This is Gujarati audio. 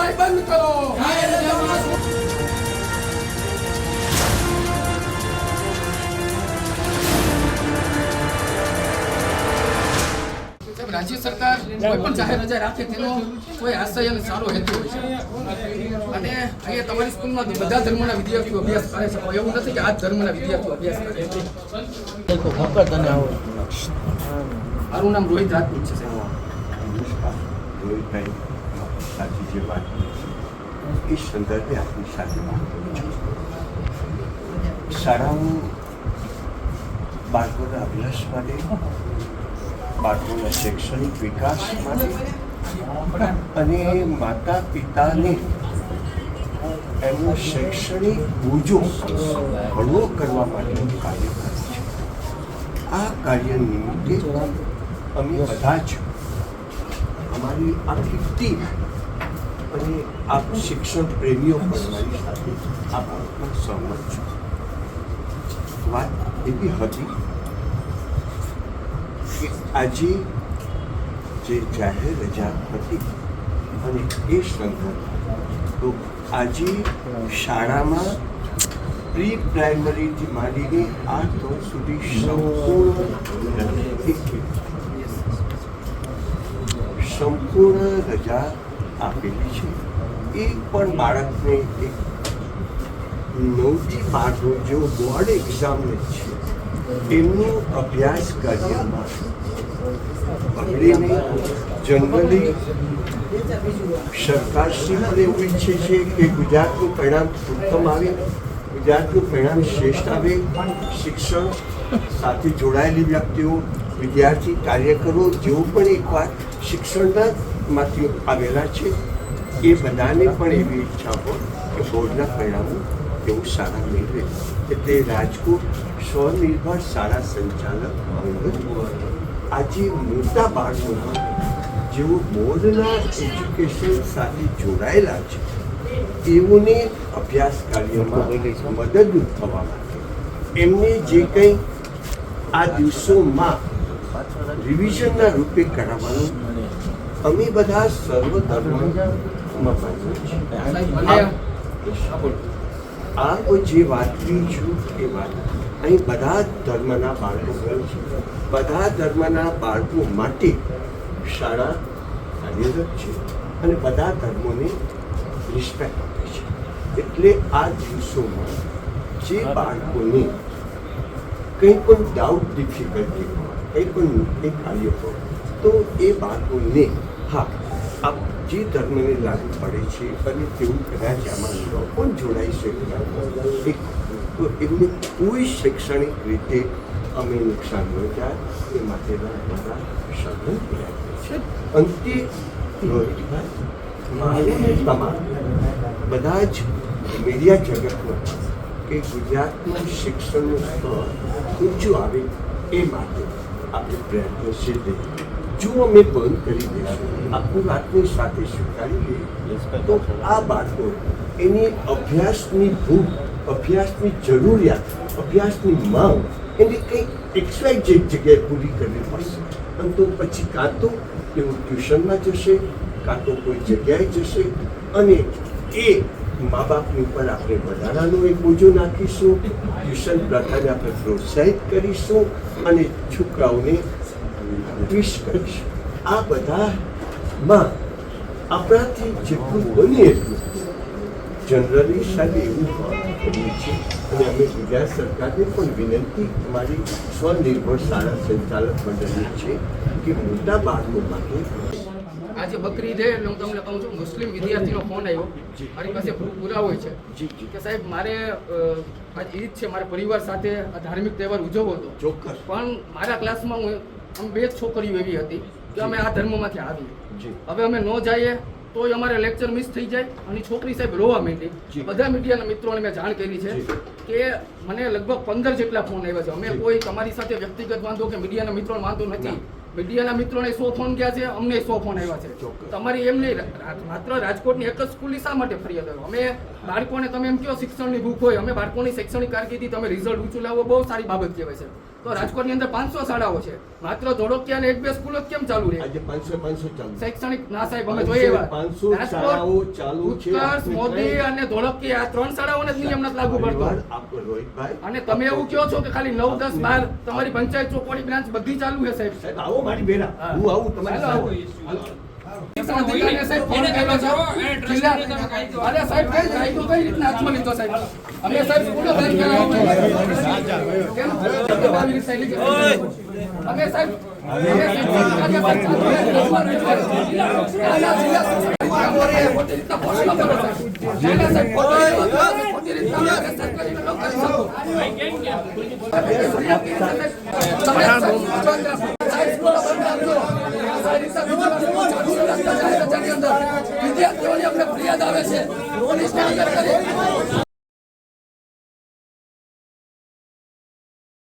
ભાઈ બંધ કરો. રાજ્ય સરકાર કોઈ પણ જાહેર રજા રાખે તેનો કોઈ આશય અને સારો હેતુ હોય છે અને અહીંયા તમારી સ્કૂલમાં બધા ધર્મના વિદ્યાર્થીઓ અભ્યાસ કરે છે. એવું નથી કે આ ધર્મના વિદ્યાર્થીઓ અભ્યાસ કરે છે. મારું નામ રોહિત રાજપૂત છે સાહેબ. રોહિતભાઈ સાચી જે વાત એ સંદર્ભે આપની સાથે વાત કરું છું. શાળાઓ બાળકોના અભ્યાસ માટે, બાળકોના શૈક્ષણિક વિકાસ માટે અને માતા પિતાને એમનો શૈક્ષણિક બોજો હળવો કરવા માટેનું કાર્ય કરે છે. આ કાર્ય નિમિત્તે અમે બધા જ અમારી આખી ટીમ અને આપ શિક્ષણ પ્રેમીઓ પણ મારી સાથે આ બાબતમાં સહમત છું. વાત એવી હતી કે આજે જે જાહેર રજા હતી અને એ સંદર્ભે તો આજે શાળામાં પ્રી પ્રાઇમરીથી માંડીને 8 વર્ષ સુધી સંપૂર્ણ રજા આપેલી છે. એક પણ બાળકને એક 9 થી 12 જે બોર્ડ એક્ઝામ છે એમનું અભ્યાસ કાર્યમાં બગડીને જનરલી સરકારશ્રી પણ એવું ઈચ્છે છે કે ગુજરાતનું પરિણામ ઉત્તમ આવે, ગુજરાતનું પરિણામ શ્રેષ્ઠ આવે. શિક્ષણ સાથે જોડાયેલી વ્યક્તિઓ, વિદ્યાર્થી, કાર્યકરો જેઓ પણ એકવાર શિક્ષણમાંથી આવેલા છે એ બધાને પણ એવી ઈચ્છા હોય કે બોર્ડના પરિણામો એવું સારા મેળવે. એટલે રાજકોટ સ્વનિર્ભર શાળા સંચાલક આજે મોટા બાળકોમાં જેઓ બોર્ડના એજ્યુકેશન સાથે જોડાયેલા છે તેઓને અભ્યાસ કાર્યમાં મદદરૂપ થવા માટે એમને જે કંઈ આ દિવસોમાં રિવિઝનના રૂપે કરાવવાનું અમે બધા સર્વ ધર્મમાં આ કોઈ જે વાત કરી છું એ વાત અહીં બધા ધર્મના બાળકો છે. બધા ધર્મના બાળકો માટે શાળા કાર્યરત છે અને બધા ધર્મોને રિસ્પેક્ટ આપે છે. એટલે આ દિવસોમાં જે બાળકોને કંઈ પણ ડાઉટ, ડિફિકલ્ટી હોય, કંઈ પણ એ કાર્ય હોય તો એ બાળકોને હા આપ જે ધર્મને લાગુ પડે છે અને તેવું કદાચ આમાં ન પણ જોડાઈ શકતા એક તો એમને કોઈ શૈક્ષણિક રીતે અમે નુકસાન ન જાય એ માટેના અમારા સાધન પ્રયત્ન છે. અંતે રોહિતભાઈ તમામ બધા જ મીડિયા જગતમાં કે ગુજરાતનું શિક્ષણનું સ્તર ઊંચું આવે એ માટે આપણે પ્રયત્નશીલ રહીએ. જો અમે બંધ કરી દઈશું, આપણી વાતની સાથે સ્વીકારી લઈએ તો આ બાળકો એની અભ્યાસની ભૂખ, અભ્યાસની જરૂરિયાત, અભ્યાસની માંગ એને કંઈક XYZ જગ્યાએ પૂરી કરવી પડશે. અને તો પછી કાં તો તેઓ ટ્યુશનમાં જશે, કાં તો કોઈ જગ્યાએ જશે અને એ મા બાપની પર આપણે વધારાનો એક બોજો નાખીશું. ટ્યુશન પ્રથાને આપણે પ્રોત્સાહિત કરીશું અને છોકરાઓને ટ્વિસ્ટ કરીશું. આ બધામાં આપણાથી જેટલું બને એટલું જનરલી સાહેબ એવું કરીએ છીએ અને અમે ગુજરાત સરકારને પણ વિનંતી અમારી સ્વનિર્ભર શાળા સંચાલક મંડળની છે કે મોટા બાળકો માટે આજે બકરી છે એટલે હું તમને કહું છું, મુસ્લિમ વિદ્યાર્થીનો ફોન આવ્યો, મારી પાસે પુરાવો છે કે સાહેબ મારે આજ ઈદ છે, મારે પરિવાર સાથે આ ધાર્મિક તહેવાર ઉજવવો હતો. ચોક્કસ. પણ મારા ક્લાસમાં અમે 2 છોકરીઓ એવી હતી કે અમે આ ધર્મમાંથી આવીએ, હવે અમે ન જઈએ તોય અમારે લેક્ચર મિસ થઈ જાય અને છોકરી સાહેબ રોવા માંડી. બધા મીડિયાના મિત્રોને મેં જાણ કરી છે કે મને લગભગ 15 જેટલા ફોન આવ્યા છે. અમે કોઈ તમારી સાથે વ્યક્તિગત વાંધો કે મીડિયાના મિત્રોને વાંધો નથી, મીડિયાના મિત્રોને 100 ફોન ગયા છે, અમને 100 ફોન આવ્યા છે. ચોક્કસ. તમારી એમ નહીં, માત્ર રાજકોટની એક જ સ્કૂલની શા માટે ફરિયાદ આવ્યો? અમે બાળકોને, તમે એમ કહો શિક્ષણની ભૂખ હોય, અમે બાળકોની શૈક્ષણિક કારકિર્દી તમે રિઝલ્ટ ઊંચું લાવો બહુ સારી બાબત કહેવાય છે. તો રાજકોટની અંદર 500 શાળાઓ છે, માત્ર ધોળકિયા અને 1-2 સ્કૂલો જ કેમ ચાલુ રહે? આજે 500 ચાલુ. શૈક્ષણિક ના સાહેબ, અમે જોઈએ એવા 500 શાળાઓ ચાલુ છે. ઉત્કર્ષ, મોદી અને ધોળકિયા આ 3 શાળાઓને જ નિયમ નથી લાગુ પડતો. આપો રોહિતભાઈ. અને તમે એવું કહો છો કે ખાલી 9, 10, 12 તમારી પંચાયત ચોકોડી બ્રાન્ચ બધી ચાલુ છે સાહેબ. સાહેબ આવો મારી બેરા. હા. હું આવું તમારી ચાલો, સાથે. આવો. શિક્ષણ અધિકારીને સાહેબ ફોન કર્યો છે. જિલ્લા અરે સાહેબ કઈ કાયદો કઈ રીતના હાથમાં લીધો સાહેબ? અમે સાહેબ સ્કૂલો બંધ કરાવવા કેમ આવી રીતે લીધી? અમે સાહેબ વિદ્યાર્થીઓની અમને ફરિયાદ આવે છે.